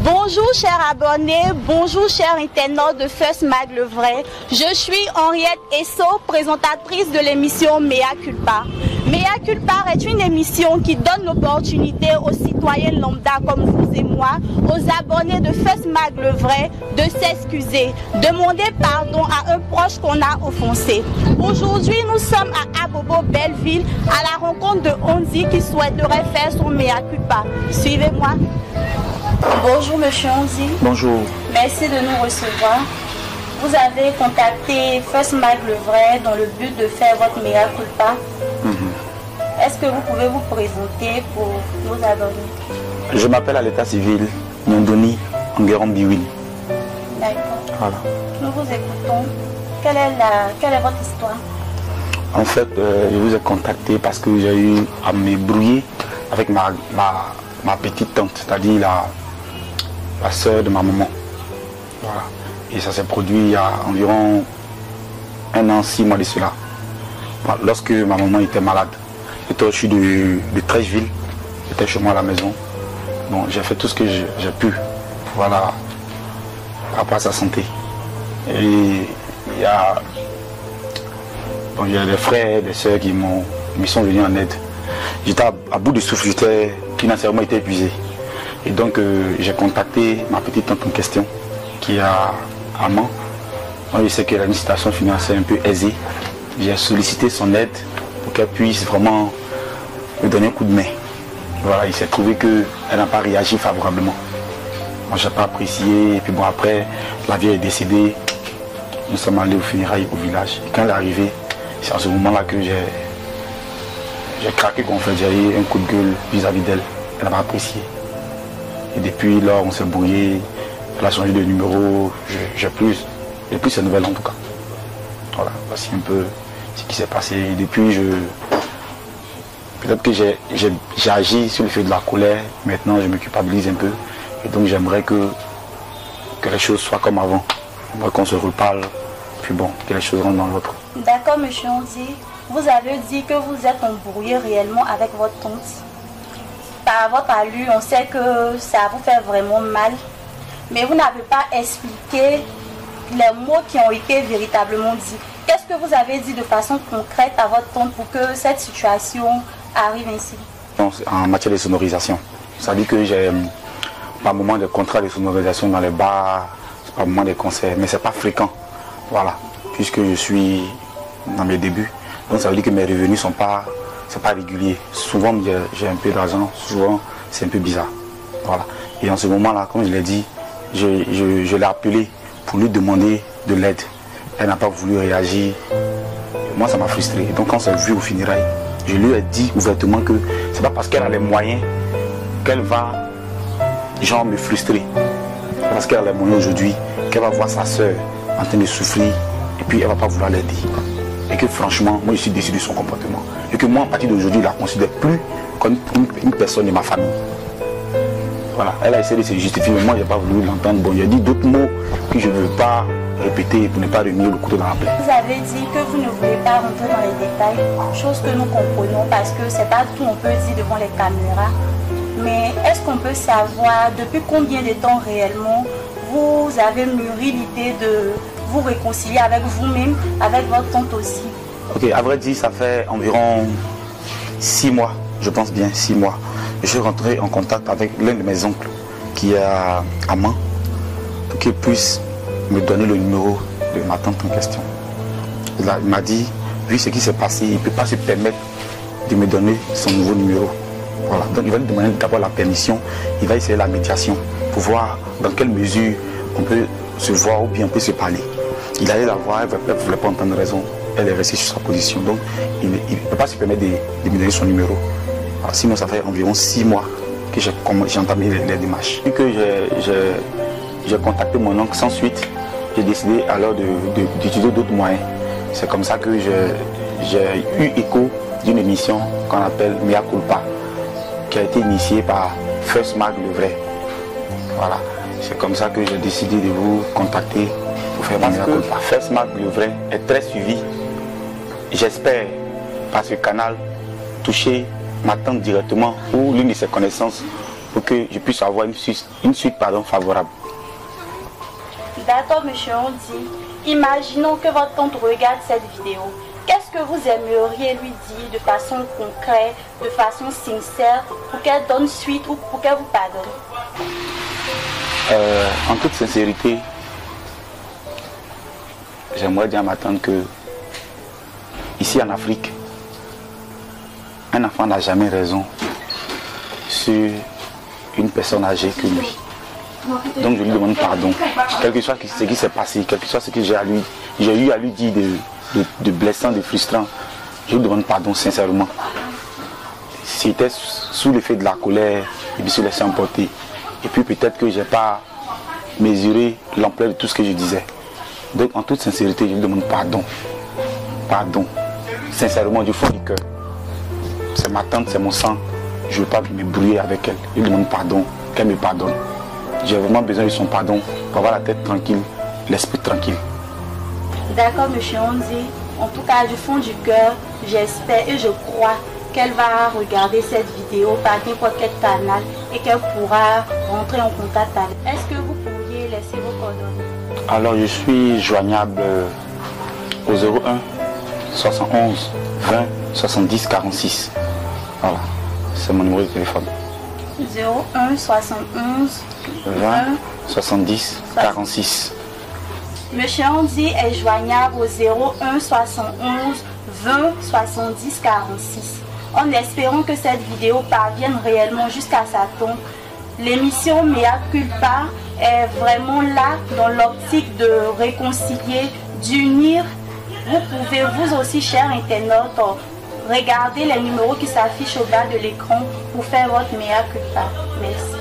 Bonjour chers abonnés, bonjour chers internautes de First Mag Le Vrai. Je suis Henriette Esso, présentatrice de l'émission Mea Culpa. Mea Culpa est une émission qui donne l'opportunité aux citoyens lambda comme vous et moi, aux abonnés de First Mag Le Vrai, de s'excuser, demander pardon à un proche qu'on a offensé. Aujourd'hui, nous sommes à Abobo Belleville, à la rencontre de Onzi qui souhaiterait faire son Mea Culpa. Suivez-moi. Bonjour Monsieur Onzi. Bonjour. Merci de nous recevoir. Vous avez contacté First Mag Le Vrai dans le but de faire votre Mea Culpa. Est-ce que vous pouvez vous présenter pour nos abonnés? Je m'appelle à l'état civil Nyondoni Ngueron Biwin. D'accord. Voilà. Nous vous écoutons. Quelle est votre histoire? En fait, je vous ai contacté parce que j'ai eu à me brouiller avec ma petite tante, c'est-à-dire la soeur de ma maman. Voilà. Et ça s'est produit il y a environ 1 an, 6 mois de cela. Voilà. Lorsque ma maman était malade. Je suis de Trècheville, j'étais chez moi à la maison. Bon, j'ai fait tout ce que j'ai pu, voilà, par rapport à sa santé. Et il y a des frères et des soeurs qui me sont venus en aide. J'étais à bout de souffle, j'étais financièrement épuisé. Et donc j'ai contacté ma petite tante en question, qui est à Mans. Moi je sais qu'elle a une situation financière un peu aisée. J'ai sollicité son aide pour qu'elle puisse vraiment me donner un coup de main. Voilà, il s'est trouvé qu'elle n'a pas réagi favorablement. Moi, je n'ai pas apprécié. Et puis bon, après, la vieille est décédée. Nous sommes allés aux funérailles au village. Et quand elle est arrivée, c'est à ce moment-là que j'ai craqué, qu'on fait, j'ai eu un coup de gueule vis-à-vis d'elle. Elle n'a pas apprécié. Et depuis lors, on s'est brouillé. Elle a changé de numéro. J'ai plus ces nouvelles en tout cas. Voilà, voici un peu ce qui s'est passé. Et depuis, peut-être que j'ai agi sur le feu de la colère. Maintenant, je me culpabilise un peu. Et donc, j'aimerais que les choses soient comme avant. J'aimerais qu'on se reparle. Puis bon, que les choses rentrent dans l'autre. D'accord, Monsieur Onzi. Vous avez dit que vous êtes embrouillé réellement avec votre tante. Par votre allure, on sait que ça vous fait vraiment mal. Mais vous n'avez pas expliqué les mots qui ont été véritablement dits. Qu'est-ce que vous avez dit de façon concrète à votre tante pour que cette situation arrive ainsi? En matière de sonorisation, ça dit que j'ai par moment des contrats de sonorisation dans les bars, par moment des concerts, mais c'est pas fréquent. Voilà, puisque je suis dans mes débuts. Donc ça veut dire que mes revenus sont pas réguliers. Souvent j'ai un peu d'argent, souvent c'est un peu bizarre. Voilà. Et en ce moment-là, comme je l'ai dit, je l'ai appelé pour lui demander de l'aide. Elle n'a pas voulu réagir. Et moi, ça m'a frustré. Et donc, quand on s'est vu au funérailles, je lui ai dit ouvertement que c'est pas parce qu'elle a les moyens qu'elle va, genre, me frustrer. C'est parce qu'elle a les moyens aujourd'hui qu'elle va voir sa soeur en train de souffrir et puis elle va pas vouloir l'aider. Et que franchement, moi, je suis déçu de son comportement. Et que moi, à partir d'aujourd'hui, je ne la considère plus comme une personne de ma famille. Voilà, elle a essayé de se justifier, mais moi, je n'ai pas voulu l'entendre. Bon, il a dit d'autres mots que je ne veux pas répéter pour ne pas remuer le couteau dans la plaie. Vous avez dit que vous ne voulez pas rentrer dans les détails, chose que nous comprenons parce que c'est pas tout on peut dire devant les caméras. Mais est-ce qu'on peut savoir depuis combien de temps réellement vous avez mûri l'idée de vous réconcilier avec vous-même, avec votre tante aussi? Ok, à vrai dire, ça fait environ 6 mois, je pense bien 6 mois. Je suis rentré en contact avec l'un de mes oncles qui est à Mans pour qu'il puisse me donner le numéro de ma tante en question. Là, il m'a dit, vu ce qui s'est passé, il ne peut pas se permettre de me donner son nouveau numéro. Voilà. Donc il va lui demander d'abord la permission, il va essayer la médiation pour voir dans quelle mesure on peut se voir ou bien on peut se parler. Il allait la voir, elle ne voulait pas entendre raison, elle est restée sur sa position. Donc il ne peut pas se permettre de me donner son numéro. Alors, sinon ça fait environ 6 mois que j'ai entamé les démarches. Et que j'ai contacté mon oncle sans suite, j'ai décidé alors d'utiliser d'autres moyens. C'est comme ça que j'ai eu écho d'une émission qu'on appelle Mea Culpa, qui a été initiée par First Mag Le Vrai. Voilà, c'est comme ça que j'ai décidé de vous contacter pour faire Mea Culpa. First Mag Le Vrai est très suivi. J'espère par ce canal toucher ma tante directement ou l'une de ses connaissances pour que je puisse avoir une suite favorable. D'accord, monsieur Ondi. Imaginons que votre tante regarde cette vidéo. Qu'est-ce que vous aimeriez lui dire de façon concrète, de façon sincère, pour qu'elle donne suite ou pour qu'elle vous pardonne? En toute sincérité, j'aimerais dire à ma tante que ici en Afrique, un enfant n'a jamais raison sur une personne âgée que lui. Donc je lui demande pardon. Quel que soit ce qui s'est passé, quel que soit ce que j'ai eu à lui dire de blessant, de frustrant, je lui demande pardon sincèrement. C'était sous l'effet de la colère, et puis se laisser emporter. Et puis peut-être que je n'ai pas mesuré l'ampleur de tout ce que je disais. Donc en toute sincérité, je lui demande pardon. Pardon. Sincèrement, du fond du cœur. C'est ma tante, c'est mon sang. Je ne veux pas me brouiller avec elle. Je lui demande pardon, qu'elle me pardonne. J'ai vraiment besoin de son pardon pour avoir la tête tranquille, l'esprit tranquille. D'accord, monsieur Ondi. En tout cas, du fond du cœur, j'espère et je crois qu'elle va regarder cette vidéo par n'importe quel canal et qu'elle pourra rentrer en contact avec. Est-ce que vous pourriez laisser vos coordonnées? Alors, je suis joignable au 01 71 20 70 46. Voilà, c'est mon numéro de téléphone. 01 71 20 70 46. Monsieur Ondi est joignable au 01 71 20 70 46. En espérant que cette vidéo parvienne réellement jusqu'à sa tombe, l'émission Mea Culpa est vraiment là dans l'optique de réconcilier, d'unir. Vous pouvez vous aussi, chers internautes, regarder les numéros qui s'affichent au bas de l'écran pour faire votre Mea Culpa. Merci.